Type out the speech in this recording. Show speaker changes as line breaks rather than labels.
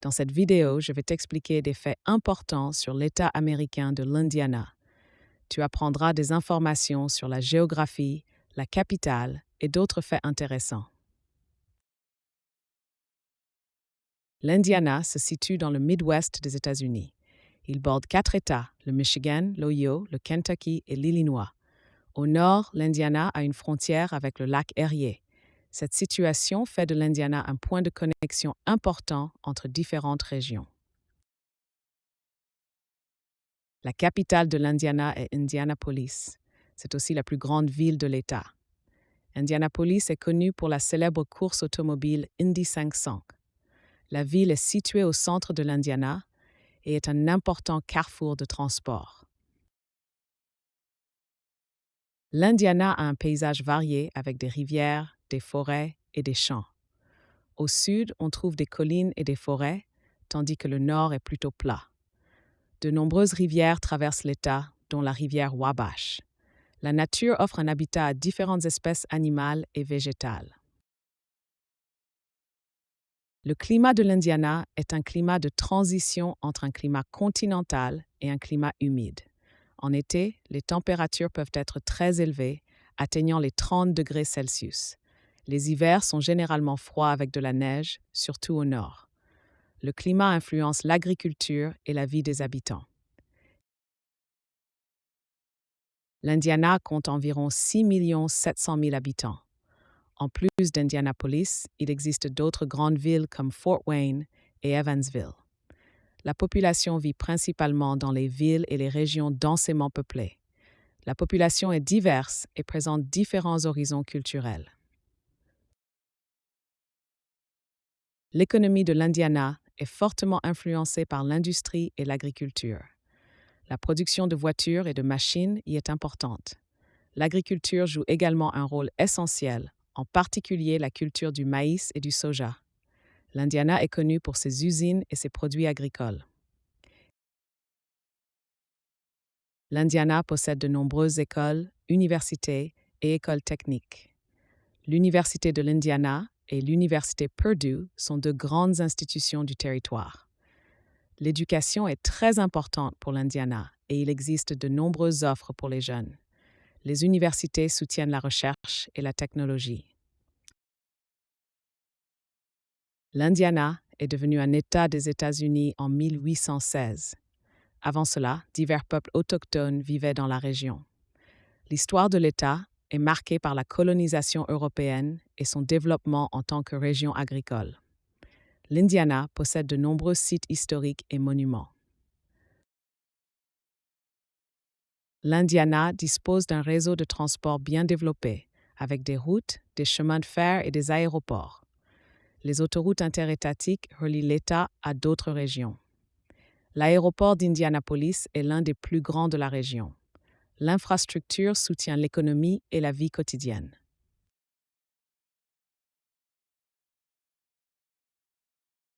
Dans cette vidéo, je vais t'expliquer des faits importants sur l'État américain de l'Indiana. Tu apprendras des informations sur la géographie, la capitale et d'autres faits intéressants. L'Indiana se situe dans le Midwest des États-Unis. Il borde 4 États, le Michigan, l'Ohio, le Kentucky et l'Illinois. Au nord, l'Indiana a une frontière avec le lac Erie. Cette situation fait de l'Indiana un point de connexion important entre différentes régions. La capitale de l'Indiana est Indianapolis. C'est aussi la plus grande ville de l'État. Indianapolis est connue pour la célèbre course automobile Indy 500. La ville est située au centre de l'Indiana et est un important carrefour de transport. L'Indiana a un paysage varié avec des rivières, des forêts et des champs. Au sud, on trouve des collines et des forêts, tandis que le nord est plutôt plat. De nombreuses rivières traversent l'État, dont la rivière Wabash. La nature offre un habitat à différentes espèces animales et végétales. Le climat de l'Indiana est un climat de transition entre un climat continental et un climat humide. En été, les températures peuvent être très élevées, atteignant les 30 degrés Celsius. Les hivers sont généralement froids avec de la neige, surtout au nord. Le climat influence l'agriculture et la vie des habitants. L'Indiana compte environ 6 700 000 habitants. En plus d'Indianapolis, il existe d'autres grandes villes comme Fort Wayne et Evansville. La population vit principalement dans les villes et les régions densément peuplées. La population est diverse et présente différents horizons culturels. L'économie de l'Indiana est fortement influencée par l'industrie et l'agriculture. La production de voitures et de machines y est importante. L'agriculture joue également un rôle essentiel, en particulier la culture du maïs et du soja. L'Indiana est connue pour ses usines et ses produits agricoles. L'Indiana possède de nombreuses écoles, universités et écoles techniques. L'Université de l'Indiana et l'Université Purdue sont deux grandes institutions du territoire. L'éducation est très importante pour l'Indiana et il existe de nombreuses offres pour les jeunes. Les universités soutiennent la recherche et la technologie. L'Indiana est devenu un État des États-Unis en 1816. Avant cela, divers peuples autochtones vivaient dans la région. L'histoire de l'État est marquée par la colonisation européenne et son développement en tant que région agricole. L'Indiana possède de nombreux sites historiques et monuments. L'Indiana dispose d'un réseau de transport bien développé, avec des routes, des chemins de fer et des aéroports. Les autoroutes interétatiques relient l'État à d'autres régions. L'aéroport d'Indianapolis est l'un des plus grands de la région. L'infrastructure soutient l'économie et la vie quotidienne.